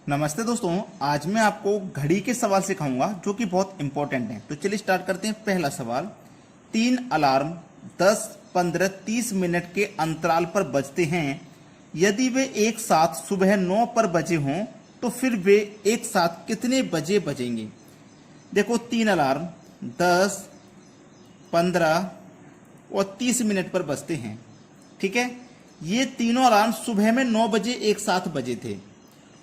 नमस्ते दोस्तों, आज मैं आपको घड़ी के सवाल सिखाऊंगा जो कि बहुत इंपॉर्टेंट है। तो चलिए स्टार्ट करते हैं। पहला सवाल, 3 अलार्म 10, 15, 30 मिनट के अंतराल पर बजते हैं। यदि वे एक साथ सुबह 9 पर बजे हों तो फिर वे एक साथ कितने बजे बजेंगे? देखो, 3 अलार्म 10, 15 और 30 मिनट पर बजते हैं। ठीक है, ये तीनों अलार्म सुबह में 9 बजे एक साथ बजे थे।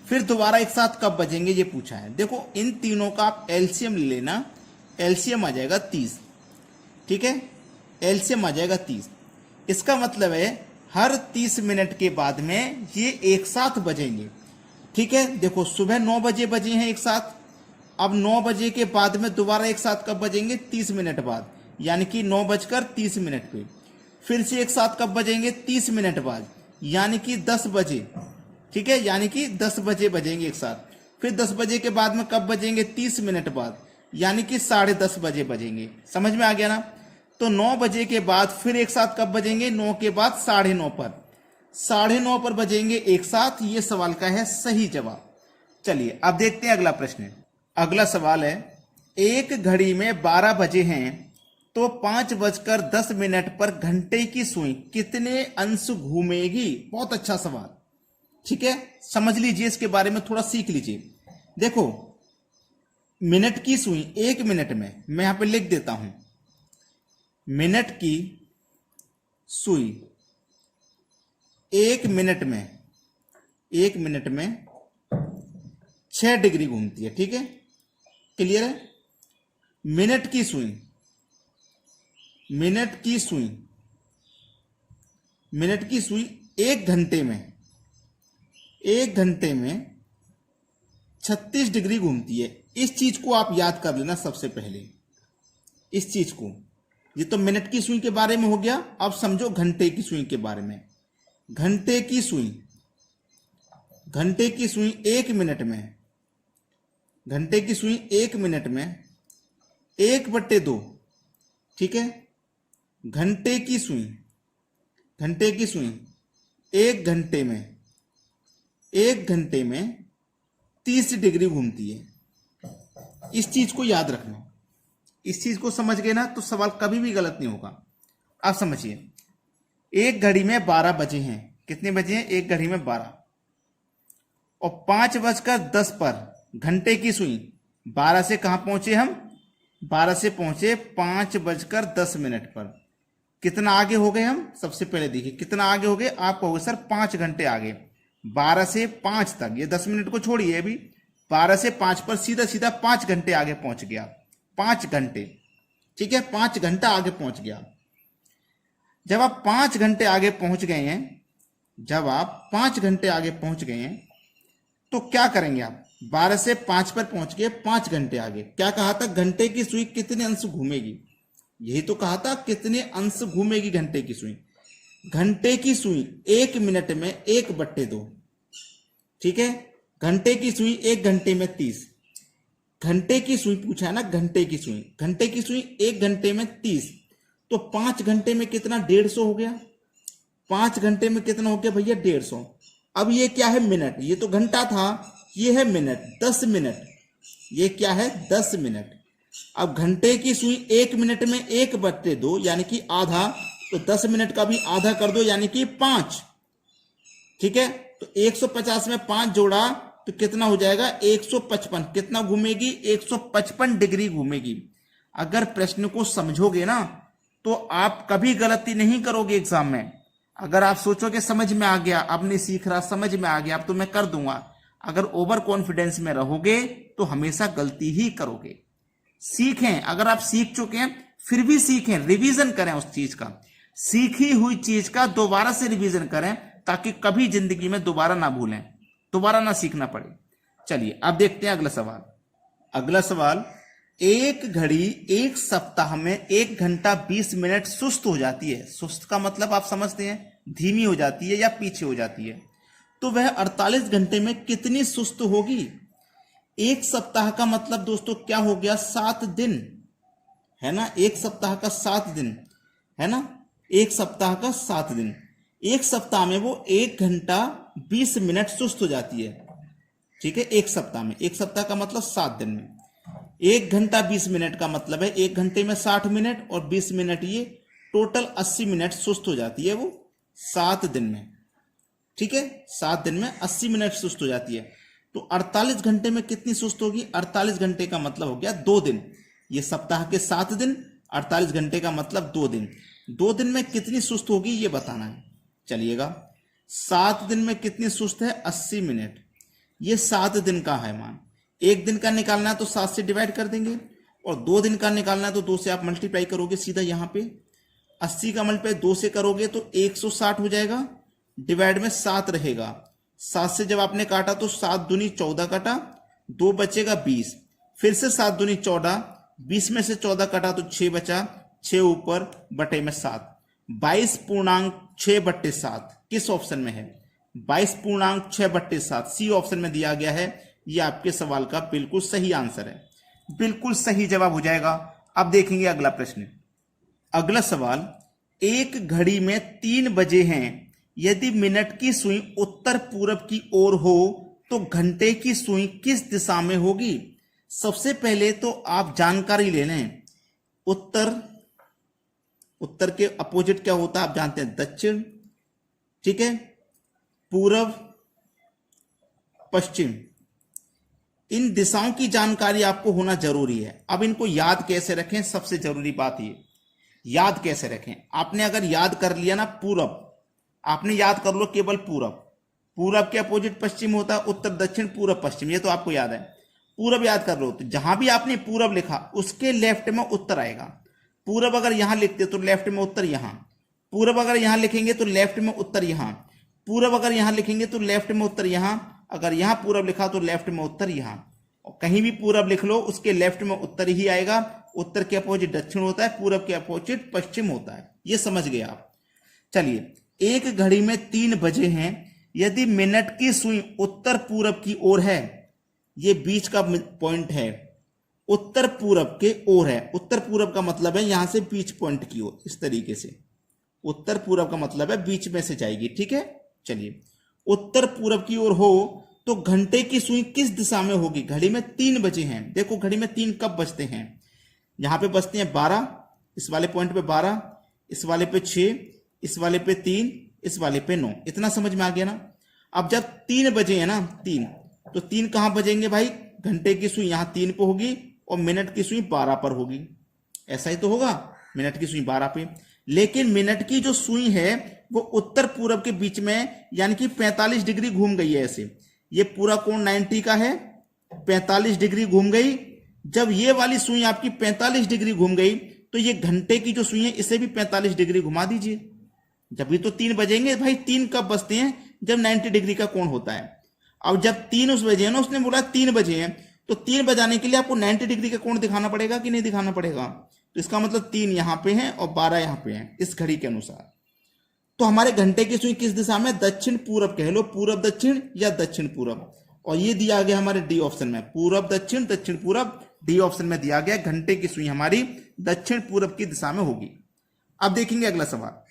फिर दोबारा एक साथ कब बजेंगे ये पूछा है। देखो, इन तीनों का आप एलसीएम ले लेना। एलसीएम आ जाएगा 30। ठीक है, एलसीएम आ जाएगा 30। इसका मतलब है हर 30 मिनट के बाद में ये एक साथ बजेंगे। ठीक है, देखो सुबह 9 बजे बजे हैं एक साथ। अब 9 बजे के बाद में दोबारा एक साथ कब बजेंगे? 30 मिनट बाद, यानी कि 9:30 पे। फिर से एक साथ कब बजेंगे? 30 मिनट बाद, यानी कि 10 बजे। ठीक है, यानी कि 10 बजे बजेंगे एक साथ। फिर 10 बजे के बाद में कब बजेंगे? 30 मिनट बाद, यानी कि 10:30 बजे बजेंगे। समझ में आ गया ना? तो 9 बजे के बाद फिर एक साथ कब बजेंगे? 9 के बाद 9:30 पर, 9:30 पर बजेंगे एक साथ। ये सवाल का है सही जवाब। चलिए अब देखते हैं अगला प्रश्न। अगला सवाल है, एक घड़ी में 12 बजे हैं तो 5:10 पर घंटे की सुई कितने अंश घूमेगी? बहुत अच्छा सवाल। ठीक है, समझ लीजिए, इसके बारे में थोड़ा सीख लीजिए। देखो, मिनट की सुई 1 मिनट में, मैं यहां पे लिख देता हूं, मिनट की सुई 1 मिनट में 6 डिग्री घूमती है। ठीक है, क्लियर है? मिनट की सुई 1 घंटे में 36 डिग्री घूमती है। इस चीज को आप याद कर लेना सबसे पहले, इस चीज को। ये तो मिनट की सुई के बारे में हो गया। अब समझो घंटे की सुई के बारे में। घंटे की सुई 1 मिनट में, 1/2। ठीक है, घंटे की सुई 1 घंटे में 30 डिग्री घूमती है। इस चीज को याद रखना। इस चीज को समझ गए ना तो सवाल कभी भी गलत नहीं होगा। आप समझिए, एक घड़ी में 12 बजे हैं। कितने बजे हैं? एक घड़ी में 12। और 5:10 पर घंटे की सुई 12 से कहां पहुंचे हम? 12 से पहुंचे 5:10 पर। कितना आगे हो गए हम? सबसे पहले देखिए कितना आगे हो गए। आप कहोगे सर 5 घंटे आगे। 12 से 5 तक, ये 10 मिनट को छोड़िए, अभी 12 से 5 पर सीधा सीधा 5 घंटे आगे पहुंच गया। 5 घंटे। ठीक है, 5 घंटा आगे पहुंच गया। जब आप 5 घंटे आगे पहुंच गए हैं, तो क्या करेंगे आप? 12 से 5 पर पहुंच गए, 5 घंटे आगे। क्या कहा था? घंटे की सुई कितने अंश घूमेगी? यही तो कहा था, कितने अंश घूमेगी घंटे की सुई। घंटे की सुई 1 मिनट में 1/2। ठीक है, घंटे की सुई 1 घंटे में 30। घंटे की सुई पूछा है ना, घंटे की सुई 1 घंटे में 30। तो 5 घंटे में कितना? 150 हो गया। 5 घंटे में कितना हो गया भैया? 150। अब ये क्या है? मिनट। ये तो घंटा था, ये है मिनट। 10 मिनट। ये क्या है? 10 मिनट। अब घंटे की सुई 1 मिनट में 1/2, यानी कि आधा। तो 10 मिनट का भी आधा कर दो, यानी कि 5। ठीक है, तो 150 में 5 जोड़ा तो कितना हो जाएगा? 155। कितना घूमेगी? 155 डिग्री घूमेगी। अगर प्रश्न को समझोगे ना तो आप कभी गलती नहीं करोगे एग्जाम में। अगर आप सोचोगे समझ में आ गया, अब नहीं सीख रहा, समझ में आ गया, अब तो मैं कर दूंगा, अगर ओवर कॉन्फिडेंस में रहोगे तो हमेशा गलती ही करोगे। सीखें, अगर आप सीख चुके हैं फिर भी सीखें, रिवीजन करें उस चीज का। सीखी हुई चीज का दोबारा से रिवीजन करें ताकि कभी जिंदगी में दोबारा ना भूलें, दोबारा ना सीखना पड़े। चलिए अब देखते हैं अगला सवाल। अगला सवाल, एक घड़ी एक सप्ताह में 1 घंटा 20 मिनट सुस्त हो जाती है। सुस्त का मतलब आप समझते हैं, धीमी हो जाती है या पीछे हो जाती है। तो वह 48 घंटे में कितनी सुस्त होगी? एक सप्ताह का मतलब दोस्तों क्या हो गया? 7 दिन, है ना? एक सप्ताह का 7 दिन, है ना? एक सप्ताह का 7 दिन। एक सप्ताह में वो 1 घंटा 20 मिनट सुस्त हो जाती है। ठीक है, एक सप्ताह में, एक सप्ताह का मतलब 7 दिन में। 1 घंटा 20 मिनट का मतलब है 1 घंटे में 60 मिनट और 20 मिनट, ये टोटल 80 मिनट सुस्त हो जाती है वो 7 दिन में। ठीक है, 7 दिन में 80 मिनट सुस्त हो जाती है। तो 48 घंटे में कितनी सुस्त होगी? 48 घंटे का मतलब हो गया 2 दिन। ये सप्ताह के 7 दिन, 48 घंटे का मतलब 2 दिन। 2 दिन में कितनी सुस्त होगी ये बताना है। चलिएगा, 7 दिन में कितनी सुस्त है? 80 मिनट। ये 7 दिन का है मान। 1 दिन का निकालना है तो 7 से डिवाइड कर देंगे, और 2 दिन का निकालना है तो 2 से आप मल्टीप्लाई करोगे सीधा यहाँ पे। 80 का मल्टीप्लाई 2 से करोगे तो 160 हो जाएगा, डिवाइड में 7 रहेगा। 7 से जब आपने काटा तो 7 दूनी 14 कटा, 2 बचेगा 20, फिर से 7 दूनी 14, 20 में से 14 कटा तो 6 बचा, 6 ऊपर बटे में 7, 22.6/7 किस ऑप्शन में है? 22.6/7 सी ऑप्शन में दिया गया है। ये आपके सवाल का बिल्कुल सही आंसर है, बिल्कुल सही जवाब हो जाएगा। अब देखेंगे अगला प्रश्न। अगला सवाल, एक घड़ी में 3 बजे हैं, यदि मिनट की सुई उत्तर पूरब की ओर हो तो घंटे की सुई किस दिशा में होगी? सबसे पहले तो आप जानकारी ले लें। उत्तर के अपोजिट क्या होता है आप जानते हैं, दक्षिण। ठीक है, पूरब, पश्चिम, इन दिशाओं की जानकारी आपको होना जरूरी है। अब इनको याद कैसे रखें, सबसे जरूरी बात ये, याद कैसे रखें। आपने अगर याद कर लिया ना पूरब, आपने याद कर लो केवल पूरब। पूरब के अपोजिट पश्चिम होता है, उत्तर, दक्षिण, पूरब, पश्चिम, ये तो आपको याद है। पूरब याद कर लो तो जहां भी आपने पूरब लिखा उसके लेफ्ट में उत्तर आएगा। पूरब अगर यहां लिखते तो लेफ्ट में उत्तर यहां, पूरब अगर यहां लिखेंगे तो लेफ्ट में उत्तर यहां, पूरब अगर यहां लिखेंगे तो लेफ्ट में उत्तर यहां, अगर यहां पूरब लिखा तो लेफ्ट में उत्तर यहां। और कहीं भी पूरब लिख लो उसके लेफ्ट में उत्तर ही आएगा। उत्तर के अपोजिट दक्षिण होता है, पूरब के अपोजिट पश्चिम होता है। ये समझ गए आप। चलिए, एक घड़ी में 3 बजे हैं, यदि मिनट की सुई उत्तर पूरब की ओर है, ये बीच का पॉइंट है, उत्तर पूरब के ओर है। उत्तर पूरब का मतलब है यहां से बीच पॉइंट की ओर, इस तरीके से। उत्तर पूरब का मतलब है बीच में से जाएगी। ठीक है, चलिए, उत्तर पूरब की ओर हो तो घंटे की सुई किस दिशा में होगी? घड़ी में 3 बजे हैं। देखो घड़ी में 3 कब बजते हैं? यहां पे बजते हैं 12, इस वाले पॉइंट पे 12, इस वाले पे 6, इस वाले पे 3, इस वाले पे 9। इतना समझ में आ गया ना? अब जब 3 बजे है ना, 3, तो 3 कहां बजेंगे भाई? घंटे की सुई यहां 3 पे होगी और मिनट की सुई 12 पर होगी। ऐसा ही तो होगा, मिनट की सुई 12 पे। लेकिन मिनट की जो सुई है वो उत्तर पूरब के बीच में, यानी कि 45 डिग्री घूम गई है ऐसे। ये पूरा कोण 90 का है, 45 डिग्री घूम गई। जब ये वाली सुई आपकी 45 डिग्री घूम गई तो ये घंटे की जो सुई है इसे भी 45 डिग्री घुमा दीजिए। जब भी तो 3 बजेंगे भाई। 3 कब बजते हैं? जब 90 डिग्री का कोण होता है। अब जब 3 उस बजे है ना, उसने बोला 3 बजे हैं, तो 3 बजाने के लिए आपको 90 डिग्री का कोण दिखाना पड़ेगा कि नहीं दिखाना पड़ेगा? तो इसका मतलब 3 यहां पे है और 12 यहां पे है इस घड़ी के अनुसार। तो हमारे घंटे की सुई किस दिशा में? दक्षिण पूरब कह लो, पूरब दक्षिण या दक्षिण पूरब। और ये दिया गया हमारे डी ऑप्शन में, पूरब दक्षिण, दक्षिण पूरब, डी ऑप्शन में दिया गया। घंटे की सुई हमारी दक्षिण पूरब की दिशा में होगी। अब देखेंगे अगला सवाल।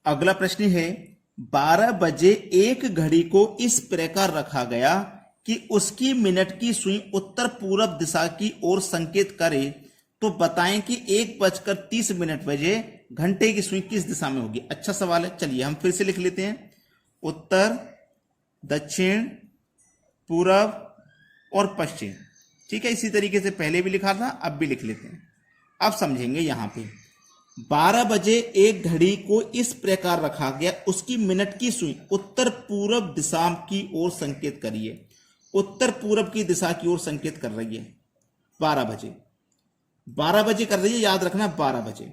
अगला प्रश्न है, 12 बजे एक घड़ी को इस प्रकार रखा गया कि उसकी मिनट की सुई उत्तर पूरब दिशा की ओर संकेत करे, तो बताएं कि 1:30 बजे घंटे की सुई किस दिशा में होगी? अच्छा सवाल है। चलिए हम फिर से लिख लेते हैं, उत्तर, दक्षिण, पूरब और पश्चिम। ठीक है, इसी तरीके से पहले भी लिखा था, अब भी लिख लेते हैं। अब समझेंगे। यहां पे 12 बजे एक घड़ी को इस प्रकार रखा गया, उसकी मिनट की सुई उत्तर पूरब दिशा की ओर संकेत करिए। उत्तर पूरब की दिशा की ओर संकेत कर रही है 12 बजे। 12 बजे कर रही है, याद रखना 12 बजे।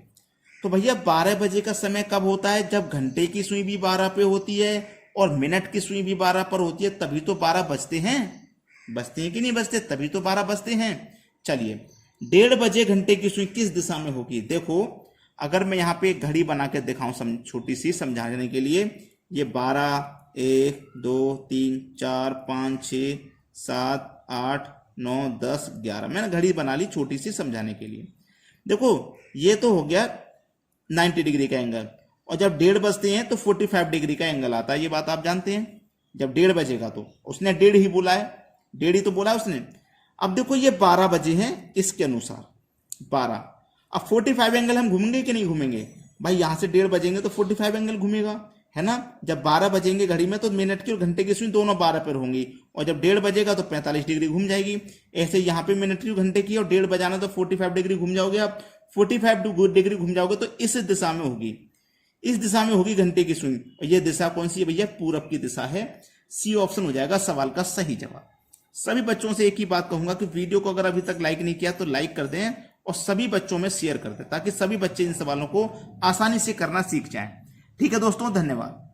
तो भैया 12 बजे का समय कब होता है? जब घंटे की सुई भी 12 पे होती है और मिनट की सुई भी 12 पर होती है, तभी तो 12 बजते हैं। बजते हैं कि नहीं बजते? तभी तो 12 बजते हैं। चलिए, 1:30 बजे घंटे की सुई किस दिशा में होगी? देखो, अगर मैं यहाँ पे घड़ी बना के दिखाऊं छोटी सी समझाने के लिए, ये 12, 1, 2, 3, 4, 5, 6, 7, 8, 9, 10, 11, मैंने घड़ी बना ली छोटी सी समझाने के लिए। देखो, ये तो हो गया 90 डिग्री का एंगल, और जब 1:30 बजते हैं तो 45 डिग्री का एंगल आता है। ये बात आप जानते हैं। जब 1:30 बजेगा तो उसने 1:30 ही बोला है, 1:30 ही तो बोला उसने। अब देखो ये 12 बजे हैं इसके अनुसार 12। अब 45 एंगल हम घूमेंगे कि नहीं घूमेंगे भाई, यहां से 1:30 बजेंगे तो 45 एंगल घूमेगा, है ना। जब 12 बजेंगे घड़ी में तो मिनट की और घंटे की सुई दोनों 12 पर होंगी, और जब 1:30 बजेगा तो 45 डिग्री घूम जाएगी। ऐसे यहाँ पे मिनट की घंटे की और 1:30 बजाना तो 45 डिग्री घूम जाओगे आप। 45 डिग्री घूम जाओगे तो इस दिशा में होगी, इस दिशा में होगी घंटे की सुई। और ये दिशा कौन सी है भैया, पूरब की दिशा है। सी ऑप्शन हो जाएगा सवाल का सही जवाब। सभी बच्चों से एक ही बात कहूंगा कि वीडियो को अगर अभी तक लाइक नहीं किया तो लाइक कर दें और सभी बच्चों में शेयर कर दें, ताकि सभी बच्चे इन सवालों को आसानी से करना सीख जाएं। ठीक है दोस्तों, धन्यवाद।